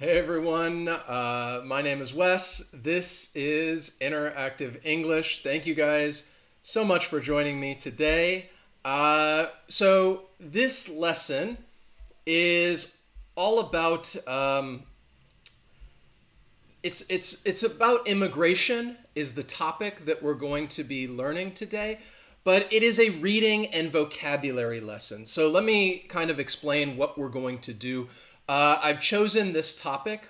Hey everyone, my name is Wes. This is Interactive English. Thank you guys so much for joining me today. So this lesson is all about it's about immigration is the topic that we're going to be learning today, but it is a reading and vocabulary lesson. So let me kind of explain what we're going to do. I've chosen this topic,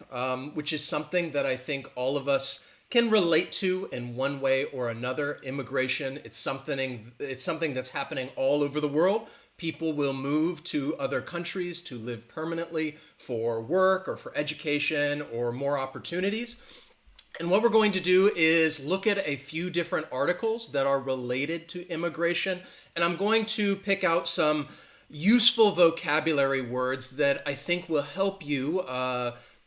which is something that I think all of us can relate to in one way or another. Immigration, it's something that's happening all over the world. People will move to other countries to live permanently for work or for education or more opportunities. And what we're going to do is look at a few different articles that are related to immigration. And I'm going to pick out some useful vocabulary words that I think will help you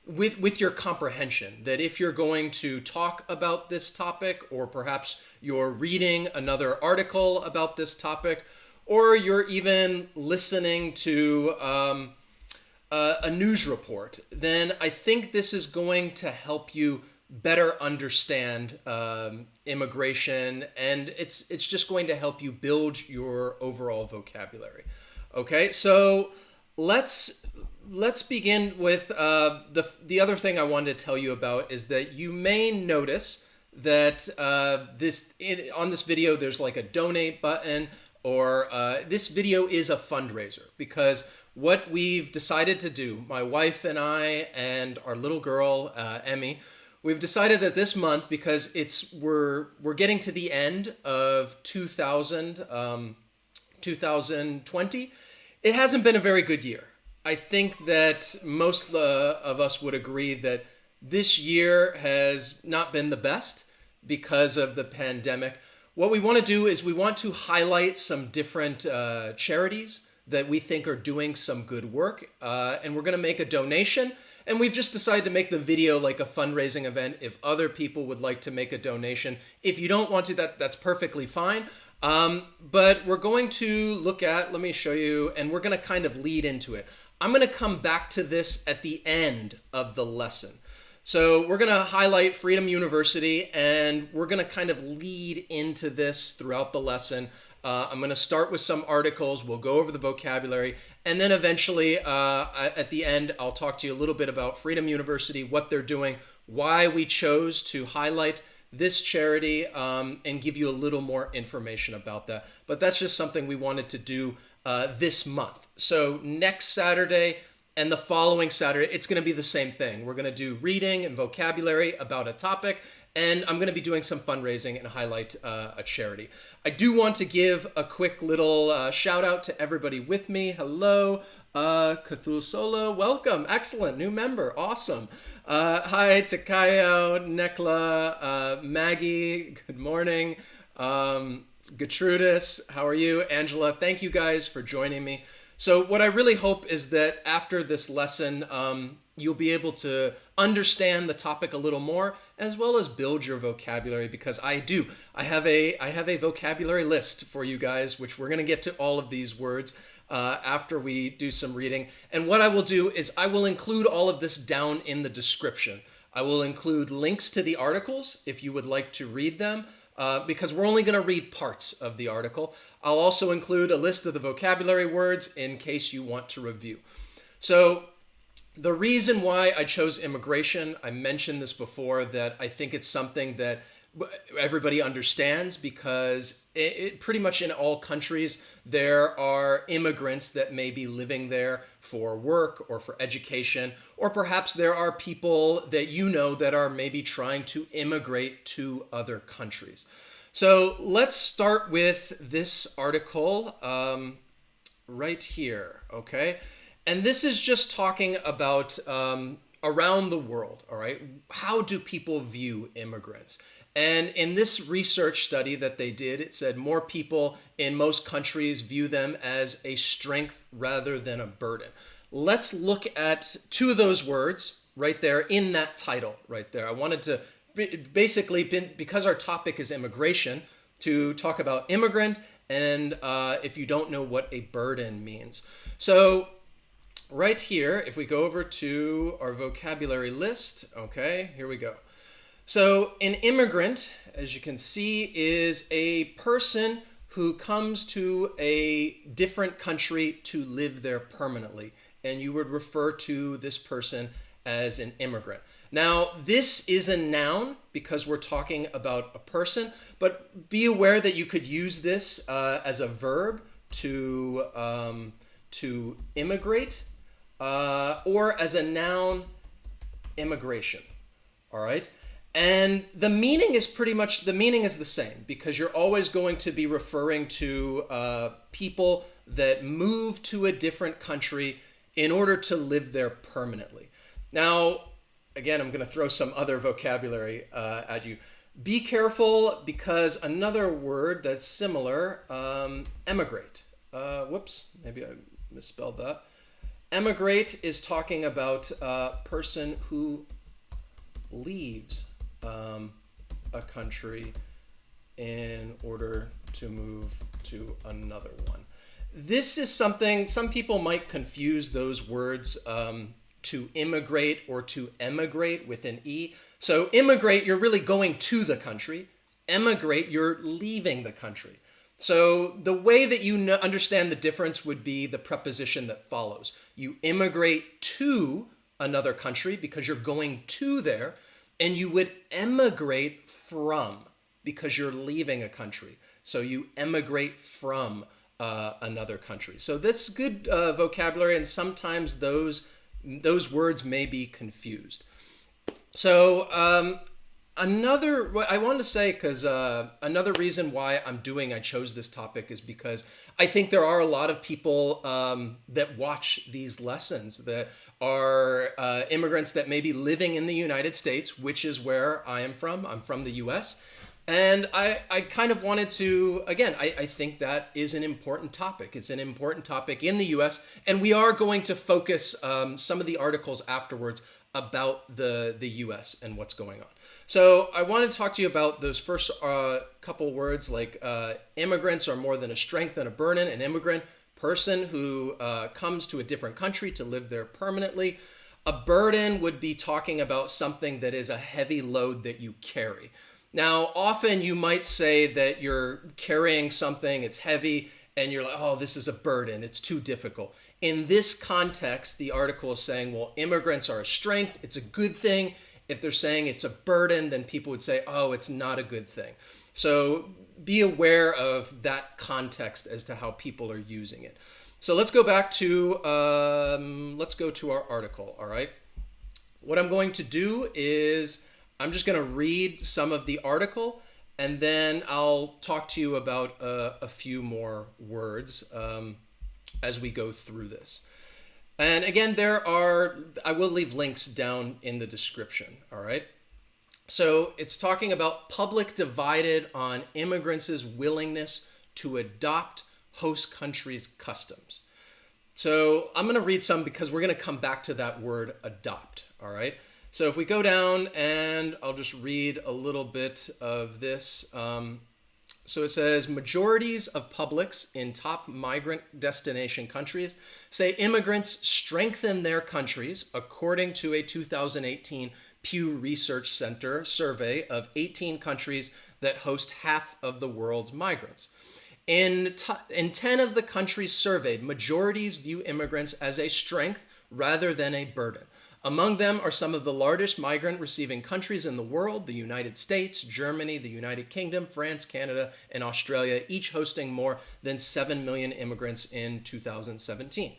with your comprehension. That if you're going to talk about this topic, or perhaps you're reading another article about this topic, or you're even listening to a news report, then I think this is going to help you better understand immigration, and it's just going to help you build your overall vocabulary. Okay, so let's begin with the other thing I wanted to tell you about is that you may notice that on this video there's like a donate button, or this video is a fundraiser, because what we've decided to do, my wife and I and our little girl Emmy, we've decided that this month, because we're getting to the end of 2020, it hasn't been a very good year. I think that most of us would agree that this year has not been the best because of the pandemic. What we want to do is we want to highlight some different charities that we think are doing some good work, and we're going to make a donation. And we've just decided to make the video like a fundraising event if other people would like to make a donation. If you don't want to, that's perfectly fine. But we're going to look at, let me show you, and we're going to kind of lead into it. I'm going to come back to this at the end of the lesson. So we're going to highlight Freedom University, and we're going to kind of lead into this throughout the lesson. I'm going to start with some articles. We'll go over the vocabulary. And then eventually, at the end, I'll talk to you a little bit about Freedom University, what they're doing, why we chose to highlight this charity, and give you a little more information about that. But that's just something we wanted to do this month. So next Saturday and the following Saturday, it's going to be the same thing. We're going to do reading and vocabulary about a topic, and I'm going to be doing some fundraising and highlight a charity. I do want to give a quick little shout out to everybody with me. Hello, Cthulhu Solo, welcome, excellent, new member, awesome. Hi, Takayo, Nekla, Maggie, good morning. Gertrudis, how are you? Angela, thank you guys for joining me. So what I really hope is that after this lesson, you'll be able to understand the topic a little more, as well as build your vocabulary, because I have a vocabulary list for you guys, which we're going to get to all of these words after we do some reading. And what I will do is I will include all of this down in the description. I will include links to the articles if you would like to read them, because we're only going to read parts of the article. I'll also include a list of the vocabulary words in case you want to review. So the reason why I chose immigration, I mentioned this before, that I think it's something that everybody understands, because it pretty much in all countries there are immigrants that may be living there for work or for education, or perhaps there are people that you know that are maybe trying to immigrate to other countries. So let's start with this article right here, okay? And this is just talking about around the world, all right? How do people view immigrants? And in this research study that they did, it said more people in most countries view them as a strength rather than a burden. Let's look at two of those words right there in that title right there. I wanted to basically, because our topic is immigration, to talk about immigrant, and if you don't know what a burden means. So right here, if we go over to our vocabulary list, okay, here we go. So an immigrant, as you can see, is a person who comes to a different country to live there permanently. And you would refer to this person as an immigrant. Now, this is a noun because we're talking about a person, but be aware that you could use this as a verb to immigrate, or as a noun, immigration. All right. And the meaning is the same because you're always going to be referring to people that move to a different country in order to live there permanently. Now, again, I'm going to throw some other vocabulary at you. Be careful because another word that's similar, emigrate. Whoops, maybe I misspelled that. Emigrate is talking about a person who leaves a country in order to move to another one. This is something, some people might confuse those words to immigrate or to emigrate with an E. So immigrate, you're really going to the country. Emigrate, you're leaving the country. So the way that you understand the difference would be the preposition that follows. You immigrate to another country because you're going to there, and you would emigrate from because you're leaving a country. So you emigrate from another country. So that's good vocabulary, and sometimes those words may be confused. So what I wanted to say, because another reason why I chose this topic is because I think there are a lot of people that watch these lessons that are immigrants that may be living in the United States, which is where I am from. I'm from the US. And I kind of wanted to, again, I think that is an important topic. It's an important topic in the US, and we are going to focus some of the articles afterwards about the US and what's going on. So I want to talk to you about those first couple words, like immigrants are more than a strength and a burden. An immigrant, person who comes to a different country to live there permanently. A burden would be talking about something that is a heavy load that you carry. Now, often you might say that you're carrying something, it's heavy, and you're like, oh, this is a burden, it's too difficult. In this context, the article is saying, well, immigrants are a strength, it's a good thing. If they're saying it's a burden, then people would say, oh, it's not a good thing. So be aware of that context as to how people are using it. So let's go back to, let's go to our article, all right? What I'm going to do is I'm just going to read some of the article, and then I'll talk to you about a few more words as we go through this. And again, I will leave links down in the description, all right? So it's talking about public divided on immigrants' willingness to adopt host countries' customs. So I'm going to read some because we're going to come back to that word adopt, all right? So if we go down, and I'll just read a little bit of this. So it says, majorities of publics in top migrant destination countries say immigrants strengthen their countries, according to a 2018 Pew Research Center survey of 18 countries that host half of the world's migrants. In 10 of the countries surveyed, majorities view immigrants as a strength rather than a burden. Among them are some of the largest migrant-receiving countries in the world: the United States, Germany, the United Kingdom, France, Canada, and Australia, each hosting more than 7 million immigrants in 2017.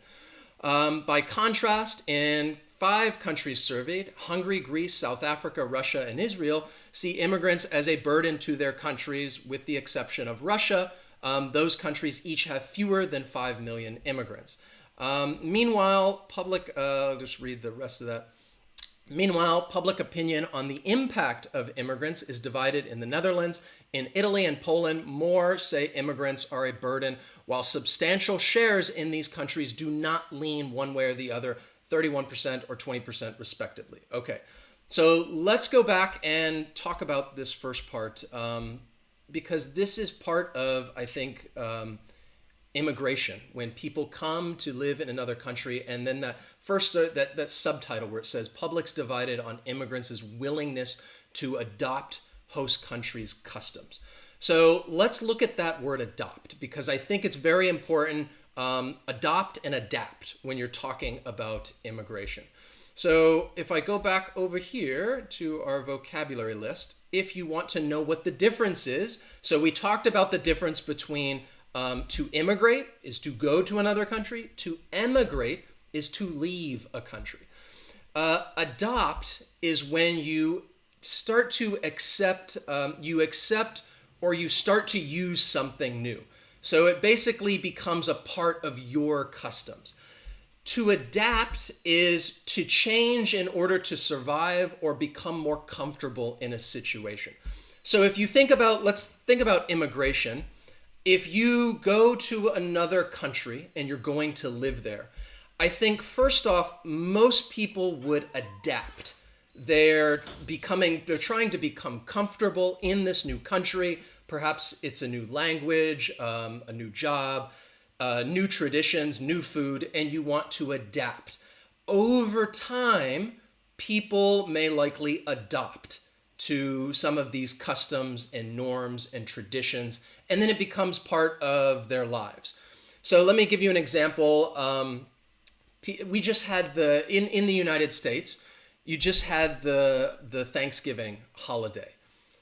By contrast, in 5 countries surveyed, Hungary, Greece, South Africa, Russia, and Israel, see immigrants as a burden to their countries, with the exception of Russia. Those countries each have fewer than 5 million immigrants. Meanwhile, just read the rest of that. Meanwhile, public opinion on the impact of immigrants is divided in the Netherlands. In Italy and Poland, more say immigrants are a burden, while substantial shares in these countries do not lean one way or the other, 31% or 20% respectively. Okay, so let's go back and talk about this first part, because this is part of, I think, immigration, when people come to live in another country, and then that first that subtitle where it says publics divided on immigrants' willingness to adopt host countries' customs. So let's look at that word adopt, because I think it's very important. Adopt and adapt when you're talking about immigration. So if I go back over here to our vocabulary list, if you want to know what the difference is, so we talked about the difference between to immigrate is to go to another country, to emigrate is to leave a country. Adopt is when you start to accept, or you start to use something new. So it basically becomes a part of your customs. To adapt is to change in order to survive or become more comfortable in a situation. So if you think about, let's think about immigration. If you go to another country and you're going to live there, I think first off, most people would adapt. They're trying to become comfortable in this new country. Perhaps it's a new language, a new job, new traditions, new food, and you want to adapt. Over time, people may likely adopt to some of these customs and norms and traditions, and then it becomes part of their lives. So let me give you an example. We just had in the United States, you just had the Thanksgiving holiday.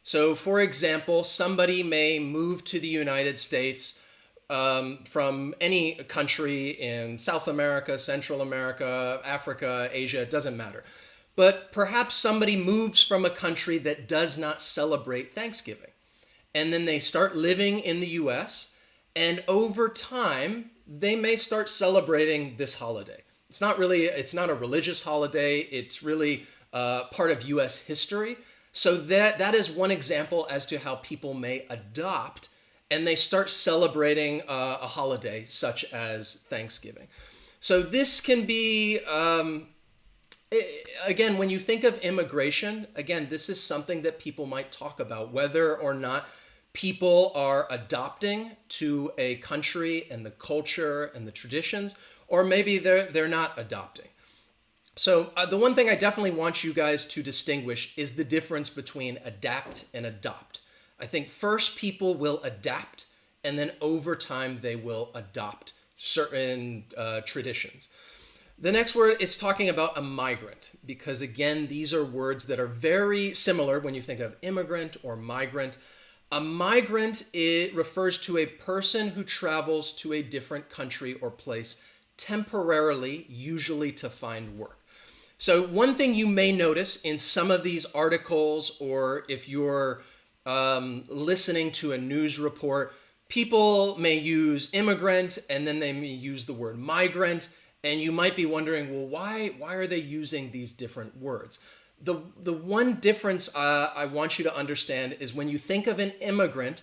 So for example, somebody may move to the United States from any country in South America, Central America, Africa, Asia, it doesn't matter. But perhaps somebody moves from a country that does not celebrate Thanksgiving. And then they start living in the US, and over time, they may start celebrating this holiday. It's not a religious holiday, it's really part of US history. So that is one example as to how people may adopt and they start celebrating a holiday such as Thanksgiving. So this can be, again, when you think of immigration, again, this is something that people might talk about, whether or not people are adopting to a country and the culture and the traditions, or maybe they're not adopting. So the one thing I definitely want you guys to distinguish is the difference between adapt and adopt. I think first people will adapt, and then over time they will adopt certain traditions. The next word, it's talking about a migrant, because again, these are words that are very similar when you think of immigrant or migrant. A migrant, it refers to a person who travels to a different country or place temporarily, usually to find work. So one thing you may notice in some of these articles, or if you're listening to a news report, people may use immigrant and then they may use the word migrant, and you might be wondering, well, why are they using these different words? The one difference I want you to understand is when you think of an immigrant,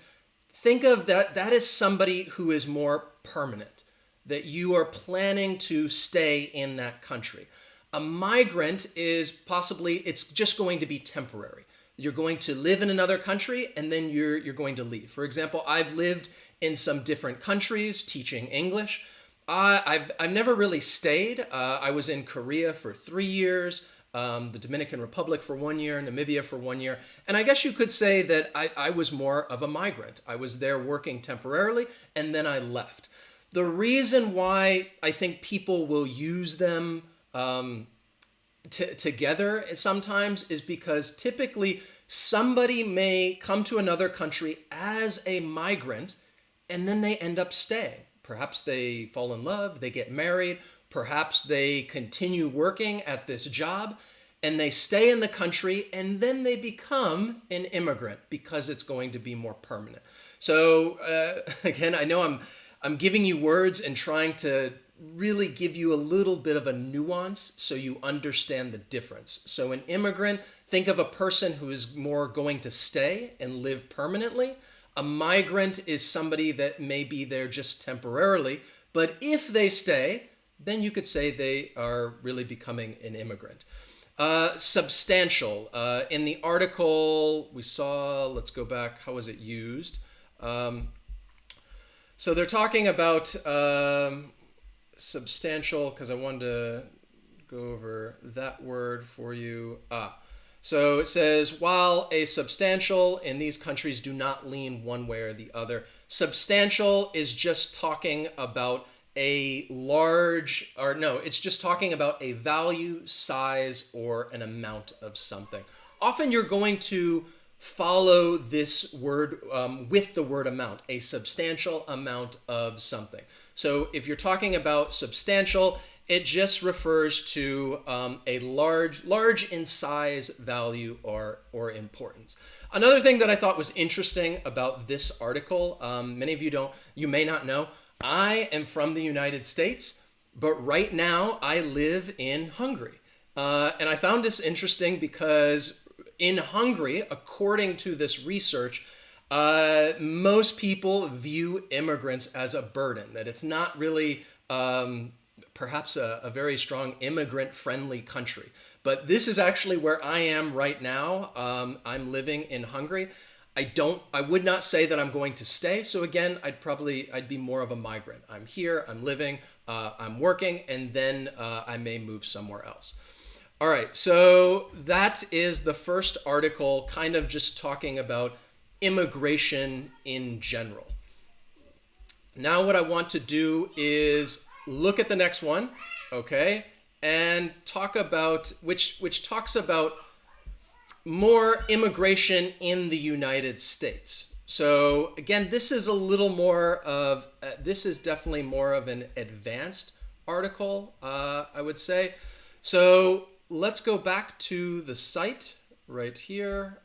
think of that is somebody who is more permanent, that you are planning to stay in that country. A migrant is possibly, it's just going to be temporary. You're going to live in another country and then you're going to leave. For example, I've lived in some different countries teaching English. I've never really stayed. I was in Korea for 3 years, the Dominican Republic for 1 year, Namibia for 1 year. And I guess you could say that I was more of a migrant. I was there working temporarily and then I left. The reason why I think people will use them together sometimes is because typically somebody may come to another country as a migrant and then they end up staying. Perhaps they fall in love, they get married, perhaps they continue working at this job and they stay in the country and then they become an immigrant because it's going to be more permanent. So again, I know I'm giving you words and trying to really give you a little bit of a nuance so you understand the difference. So an immigrant, think of a person who is more going to stay and live permanently. A migrant is somebody that may be there just temporarily, but if they stay, then you could say they are really becoming an immigrant. Substantial. In the article we saw, let's go back, how was it used? So they're talking about substantial, because I wanted to go over that word for you. So it says, while a substantial in these countries do not lean one way or the other. Substantial is just talking about a large, or no, it's just talking about a value, size, or an amount of something. Often you're going to follow this word with the word amount, a substantial amount of something. So if you're talking about substantial, it just refers to a large in size, value, or importance. Another thing that I thought was interesting about this article, many of you may not know, I am from the United States, but right now I live in Hungary. And I found this interesting because in Hungary, according to this research, most people view immigrants as a burden, that it's not really perhaps a very strong immigrant-friendly country. But this is actually where I am right now. I'm living in Hungary. I would not say that I'm going to stay. So again, I'd be more of a migrant. I'm here, I'm living, I'm working, and then I may move somewhere else. All right, so that is the first article, kind of just talking about immigration in general. Now what I want to do is look at the next one, okay, and talk about, which talks about more immigration in the United States. So again, this is definitely more of an advanced article, I would say. So let's go back to the site right here.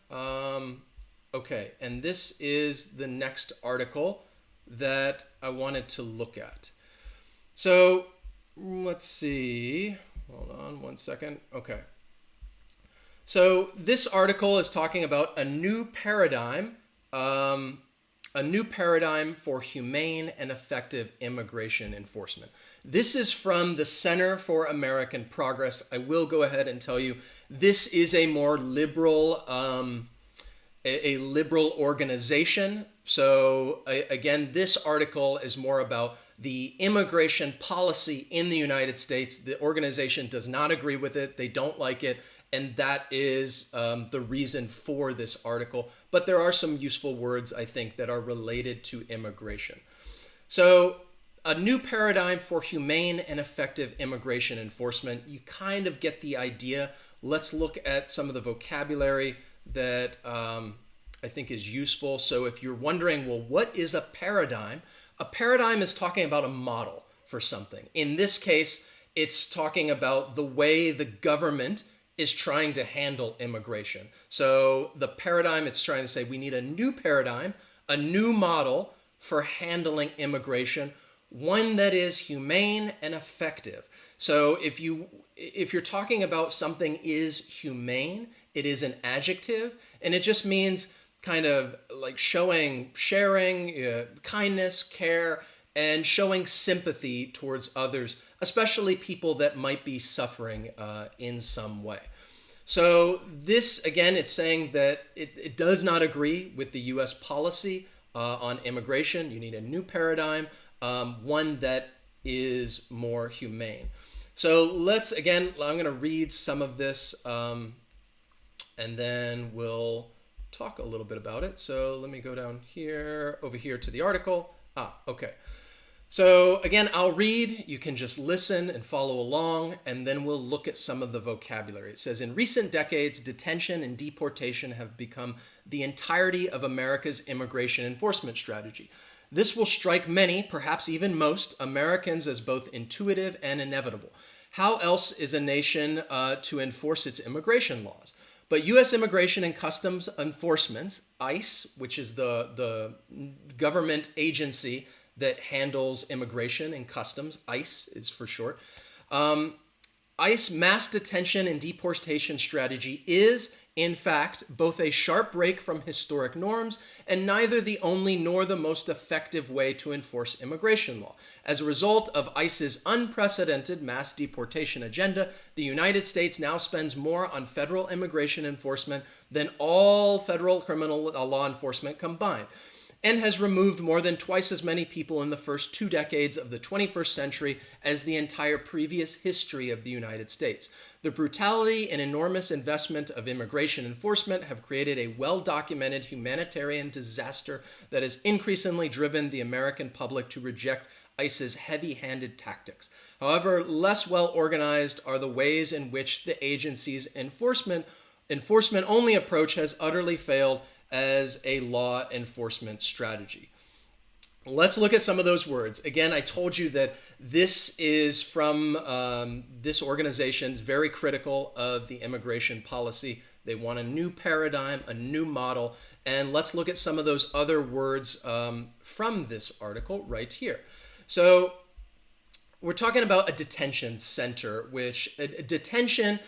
Okay, and this is the next article that I wanted to look at. So let's see, hold on one second. Okay. So this article is talking about a new paradigm for humane and effective immigration enforcement. This is from the Center for American Progress. I will go ahead and tell you, this is a more liberal, a liberal organization. So again, this article is more about the immigration policy in the United States. The organization does not agree with it. They don't like it. And that is the reason for this article. But there are some useful words, I think, that are related to immigration. So a new paradigm for humane and effective immigration enforcement. You kind of get the idea. Let's look at some of the vocabulary that I think is useful. So if you're wondering, well, what is a paradigm? A paradigm is talking about a model for something. In this case, it's talking about the way the government is trying to handle immigration. So the paradigm, it's trying to say we need a new paradigm, a new model for handling immigration, one that is humane and effective. So if you're talking about something is humane, it is an adjective, and it just means kind of like sharing kindness, care, and showing sympathy towards others, especially people that might be suffering in some way. So this, again, it's saying that it does not agree with the U.S. policy on immigration. You need a new paradigm, one that is more humane. So I'm going to read some of this, and then we'll talk a little bit about it. So let me go down here, over here to the article. Okay. So again, I'll read, you can just listen and follow along, and then we'll look at some of the vocabulary. It says, in recent decades, detention and deportation have become the entirety of America's immigration enforcement strategy. This will strike many, perhaps even most, Americans as both intuitive and inevitable. How else is a nation to enforce its immigration laws? But U.S. Immigration and Customs Enforcement, ICE, which is the government agency that handles immigration and customs, ICE is for short. ICE mass detention and deportation strategy is, in fact, both a sharp break from historic norms and neither the only nor the most effective way to enforce immigration law. As a result of ICE's unprecedented mass deportation agenda, the United States now spends more on federal immigration enforcement than all federal criminal law enforcement combined. and has removed more than twice as many people in the first 2 decades of the 21st century as the entire previous history of the United States. The brutality and enormous investment of immigration enforcement have created a well-documented humanitarian disaster that has increasingly driven the American public to reject ICE's heavy-handed tactics. However, less well-organized are the ways in which the agency's enforcement-only approach has utterly failed as a law enforcement strategy. Let's look at some of those words. Again, I told you that this is from this organization, very critical of the immigration policy. They want a new paradigm, a new model. And let's look at some of those other words from this article right here. So we're talking about a detention center, which a detention,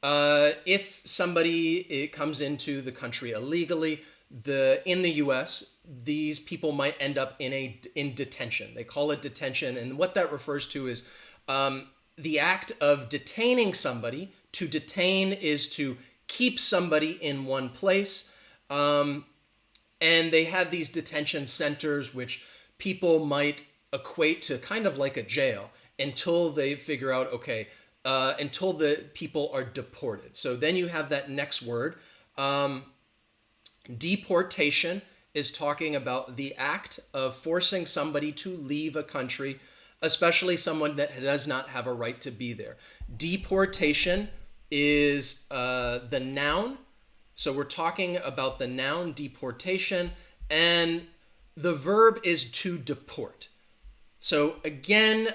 if somebody comes into the country illegally, in the U.S., these people might end up in detention. They call it detention, and what that refers to is the act of detaining somebody. To detain is to keep somebody in one place, and they have these detention centers, which people might equate to kind of like a jail until they figure out, okay, until the people are deported. So then you have that next word. Deportation is talking about the act of forcing somebody to leave a country, especially someone that does not have a right to be there. Deportation is the noun. So we're talking about the noun deportation, and the verb is to deport. So again,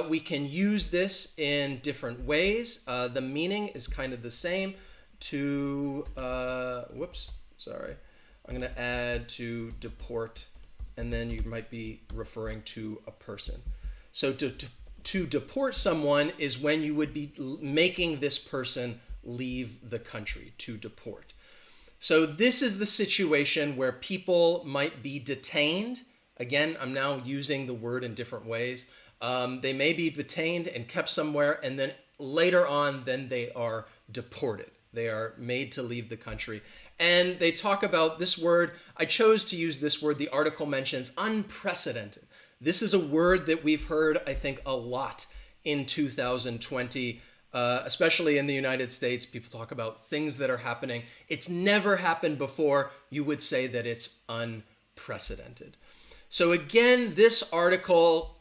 we can use this in different ways. The meaning is kind of the same. I'm going to add to deport, and then you might be referring to a person. So to deport someone is when you would be making this person leave the country, to deport. So this is the situation where people might be detained. Again, I'm now using the word in different ways. They may be detained and kept somewhere, and then later on, then they are deported. They are made to leave the country. And they talk about this word. I chose to use this word. The article mentions unprecedented. This is a word that we've heard, I think, a lot in 2020, especially in the United States. People talk about things that are happening. It's never happened before. You would say that it's unprecedented. So again, this article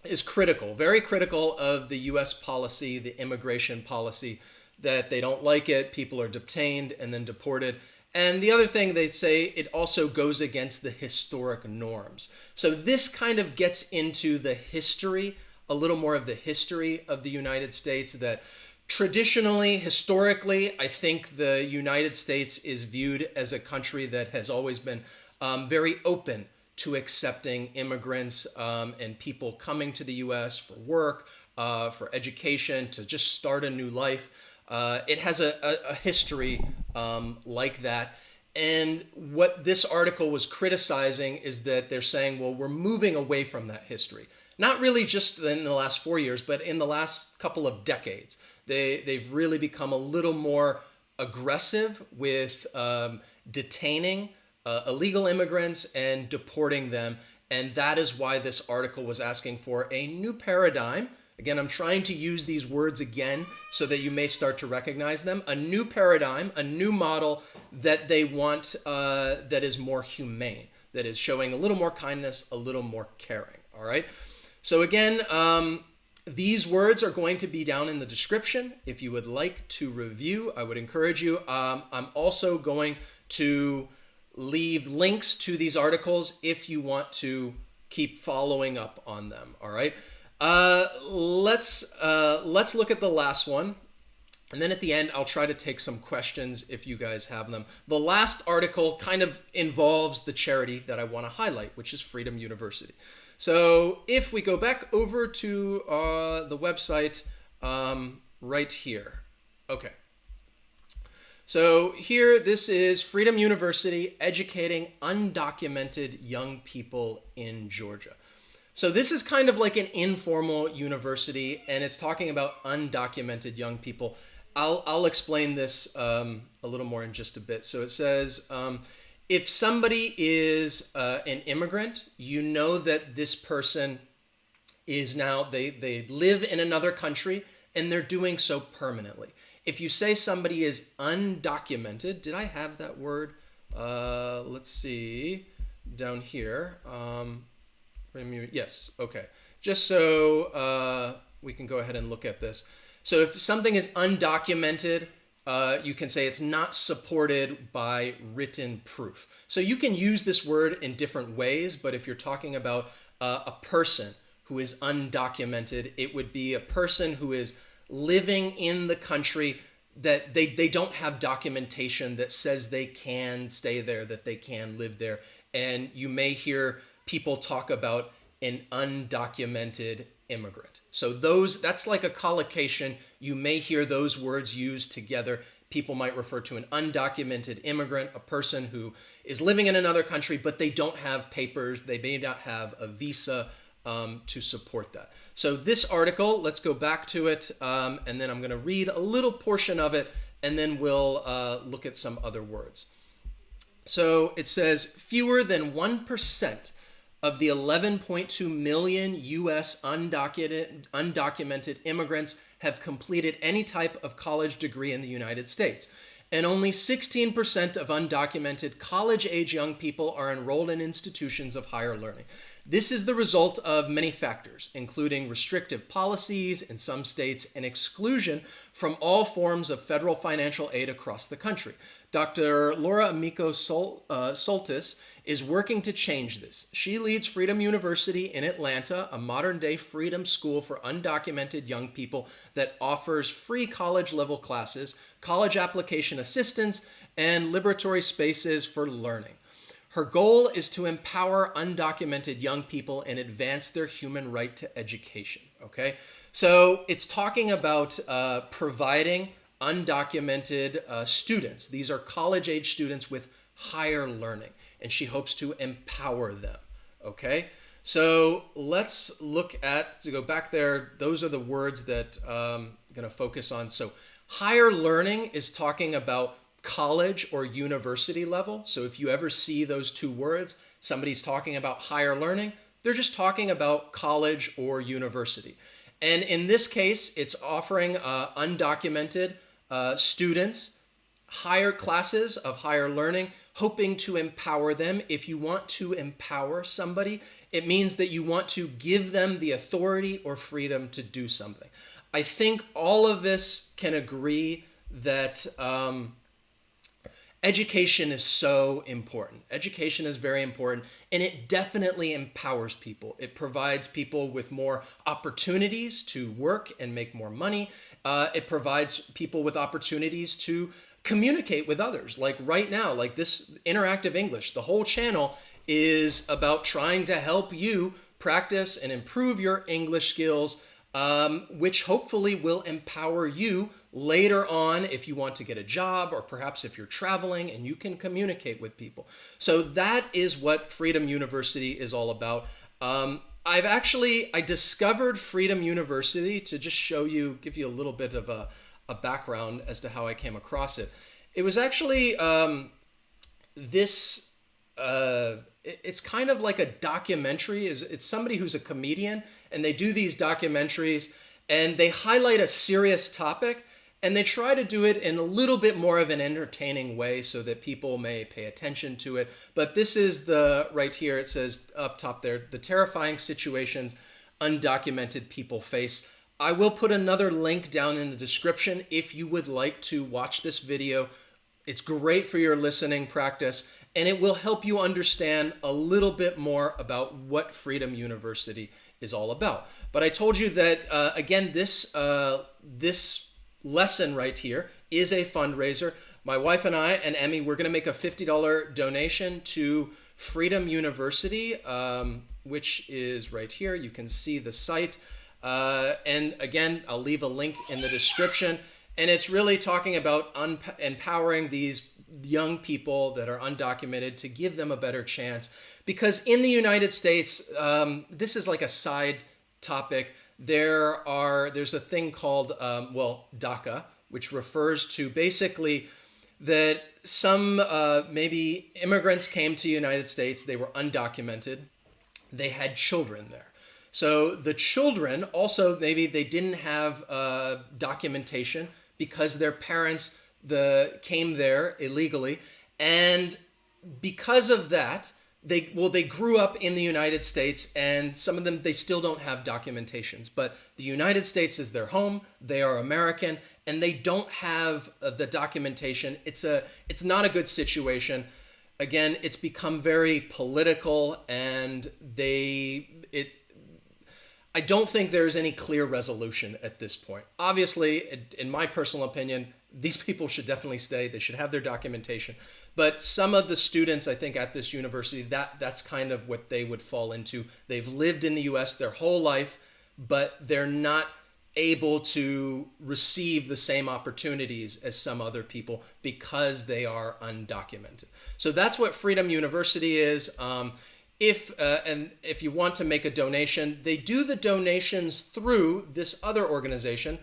is critical, very critical of the U.S. policy, the immigration policy, that they don't like it, people are detained and then deported. And the other thing they say, it also goes against the historic norms. So this kind of gets into the history, a little more of the history of the United States, that traditionally, historically, I think the United States is viewed as a country that has always been very open to accepting immigrants and people coming to the U.S. for work, for education, to just start a new life. It has a history like that. And what this article was criticizing is that they're saying, well, we're moving away from that history. Not really just in the last 4 years, but in the last couple of decades. They've really become a little more aggressive with detaining illegal immigrants and deporting them. And that is why this article was asking for a new paradigm. Again, I'm trying to use these words again so that you may start to recognize them. A new paradigm, a new model that they want that is more humane, that is showing a little more kindness, a little more caring. All right. So again, these words are going to be down in the description. If you would like to review, I would encourage you. I'm also going to leave links to these articles if you want to keep following up on them. All right. Let's look at the last one. And then at the end, I'll try to take some questions if you guys have them. The last article kind of involves the charity that I want to highlight, which is Freedom University. So if we go back over to the website right here. Okay. So here, this is Freedom University educating undocumented young people in Georgia. So this is kind of like an informal university, and it's talking about undocumented young people. I'll explain this a little more in just a bit. So it says, if somebody is an immigrant, you know that this person is now, they live in another country and they're doing so permanently. If you say somebody is undocumented, did I have that word? Let's see, down here. Yes, okay. Just so we can go ahead and look at this. So if something is undocumented, you can say it's not supported by written proof. So you can use this word in different ways, but if you're talking about a person who is undocumented, it would be a person who is living in the country that they don't have documentation that says they can stay there, that they can live there. And you may hear people talk about an undocumented immigrant. So that's like a collocation. You may hear those words used together. People might refer to an undocumented immigrant, a person who is living in another country, but they don't have papers. They may not have a visa to support that. So this article, let's go back to it, and then I'm going to read a little portion of it, and then we'll look at some other words. So it says, fewer than 1% of the 11.2 million U.S. undocumented immigrants have completed any type of college degree in the United States. And only 16% of undocumented college-age young people are enrolled in institutions of higher learning. This is the result of many factors, including restrictive policies in some states and exclusion from all forms of federal financial aid across the country. Dr. Laura Amico Soltis is working to change this. She leads Freedom University in Atlanta, a modern-day freedom school for undocumented young people that offers free college-level classes, college application assistance, and liberatory spaces for learning. Her goal is to empower undocumented young people and advance their human right to education. Okay, so it's talking about providing undocumented students. These are college-age students with higher learning, and she hopes to empower them. Okay, so let's look at, to go back there, those are the words that I'm going to focus on. So higher learning is talking about college or university level. So if you ever see those two words, somebody's talking about higher learning, they're just talking about college or university. And in this case, it's offering undocumented students higher classes of higher learning, hoping to empower them. If you want to empower somebody, it means that you want to give them the authority or freedom to do something. I think all of us can agree that education is so important. Education is very important, and it definitely empowers people. It provides people with more opportunities to work and make more money. It provides people with opportunities to communicate with others. Like right now, like this Interactive English, the whole channel is about trying to help you practice and improve your English skills, which hopefully will empower you later on if you want to get a job, or perhaps if you're traveling and you can communicate with people. So that is what Freedom University is all about. I discovered Freedom University to just show you, give you a little bit of a background as to how I came across it. It was actually it's kind of like a documentary. It's somebody who's a comedian, and they do these documentaries, and they highlight a serious topic, and they try to do it in a little bit more of an entertaining way so that people may pay attention to it. But this is right here, it says up top there, the terrifying situations undocumented people face. I will put another link down in the description if you would like to watch this video. It's great for your listening practice, and it will help you understand a little bit more about what Freedom University is all about. But I told you that, again, this lesson right here is a fundraiser. My wife and I and Emmy, we're going to make a $50 donation to Freedom University, which is right here. You can see the site. And again, I'll leave a link in the description. And it's really talking about empowering these young people that are undocumented to give them a better chance. Because in the United States, this is like a side topic. There's a thing called, DACA, which refers to basically that some maybe immigrants came to the United States, they were undocumented, they had children there. So the children also, maybe they didn't have documentation because their parents came there illegally. And because of that, they grew up in the United States, and some of them, they still don't have documentations. But the United States is their home, they are American, and they don't have the documentation. It's not a good situation. Again, it's become very political, and I don't think there's any clear resolution at this point. Obviously, in my personal opinion, these people should definitely stay. They should have their documentation. But some of the students, I think, at this university, that's kind of what they would fall into. They've lived in the US their whole life, but they're not able to receive the same opportunities as some other people because they are undocumented. So that's what Freedom University is. If you want to make a donation, they do the donations through this other organization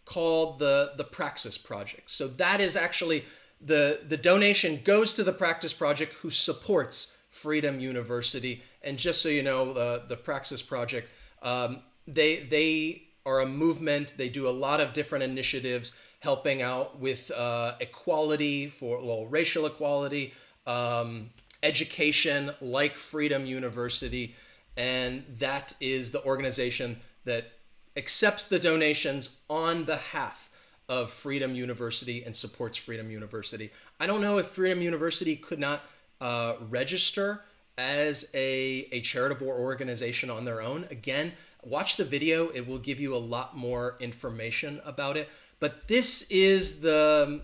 called the Praxis Project. So that is actually the donation goes to the Praxis Project, who supports Freedom University. And just so you know, the Praxis Project, they are a movement. They do a lot of different initiatives helping out with equality, racial equality, education, like Freedom University. And that is the organization that accepts the donations on behalf of Freedom University and supports Freedom University. I don't know if Freedom University could not register as a charitable organization on their own. Again, watch the video. It will give you a lot more information about it. But this is the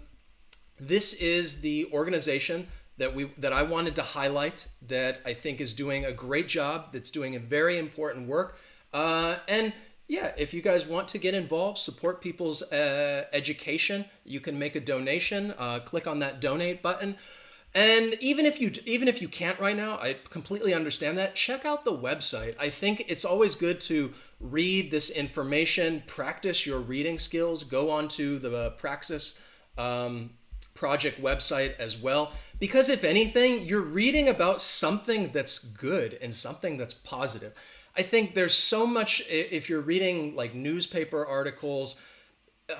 organization that I wanted to highlight, that I think is doing a great job, that's doing a very important work. And yeah, if you guys want to get involved, support people's education, you can make a donation. Click on that donate button. And even if you can't right now, I completely understand that. Check out the website. I think it's always good to read this information, practice your reading skills, go onto the Praxis Project website as well. Because if anything, you're reading about something that's good and something that's positive. I think there's so much, if you're reading like newspaper articles,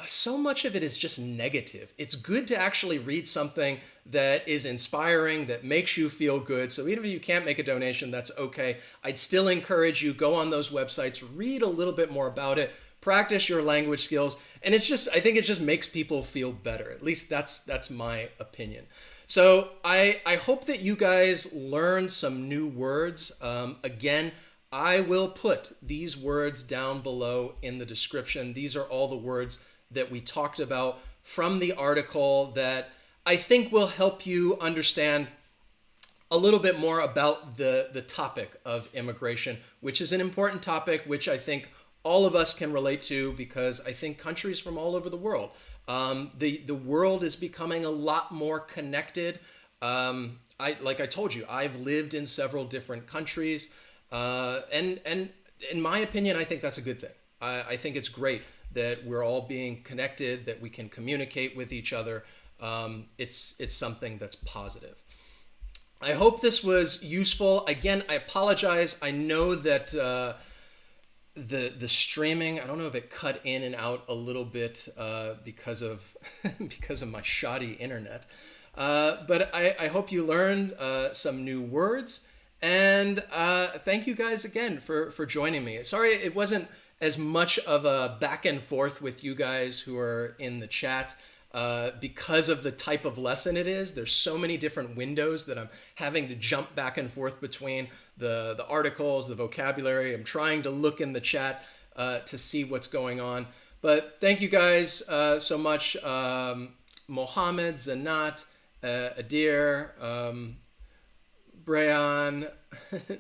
so much of it is just negative. It's good to actually read something that is inspiring, that makes you feel good. So even if you can't make a donation, that's okay. I'd still encourage you, go on those websites, read a little bit more about it, practice your language skills. And I think it just makes people feel better. At least that's my opinion. So I hope that you guys learn some new words. Again, I will put these words down below in the description. These are all the words that we talked about from the article that I think will help you understand a little bit more about the topic of immigration, which is an important topic, which I think all of us can relate to, because I think countries from all over the world, the world is becoming a lot more connected. Like I told you, I've lived in several different countries. And in my opinion, I think that's a good thing. I think it's great that we're all being connected, that we can communicate with each other. It's something that's positive. I hope this was useful. Again, I apologize. I know that the streaming, I don't know if it cut in and out a little bit because of my shoddy internet. But I hope you learned some new words. And thank you guys again for joining me. Sorry it wasn't as much of a back and forth with you guys who are in the chat because of the type of lesson it is. There's so many different windows that I'm having to jump back and forth between the articles, the vocabulary. I'm trying to look in the chat to see what's going on. But thank you guys so much. Mohammed, Zanat, Adir, Brayan,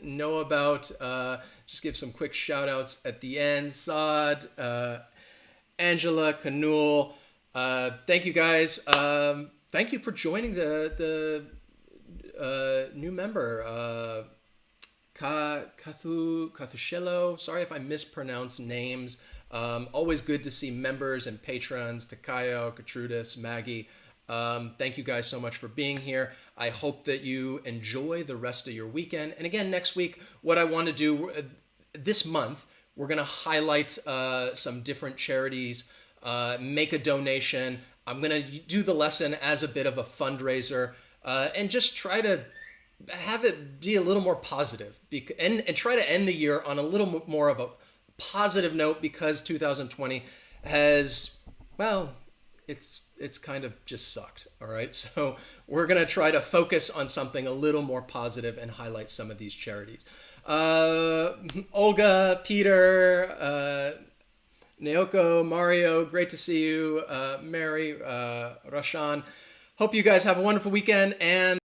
know about, just give some quick shout outs at the end. Saad, Angela, Kanul, thank you guys. Thank you for joining the new member, Kathushelo. Sorry if I mispronounce names. Always good to see members and patrons, Takayo, Katrudis, Maggie. Thank you guys so much for being here. I hope that you enjoy the rest of your weekend. And again, next week, what I want to do this month, we're going to highlight some different charities, make a donation. I'm going to do the lesson as a bit of a fundraiser, and just try to have it be a little more positive, and try to end the year on a little more of a positive note, because 2020 has, well, it's kind of just sucked. All right, so we're gonna try to focus on something a little more positive and highlight some of these charities. Olga, Peter, Naoko, Mario, great to see you. Mary, Rashan. Hope you guys have a wonderful weekend, and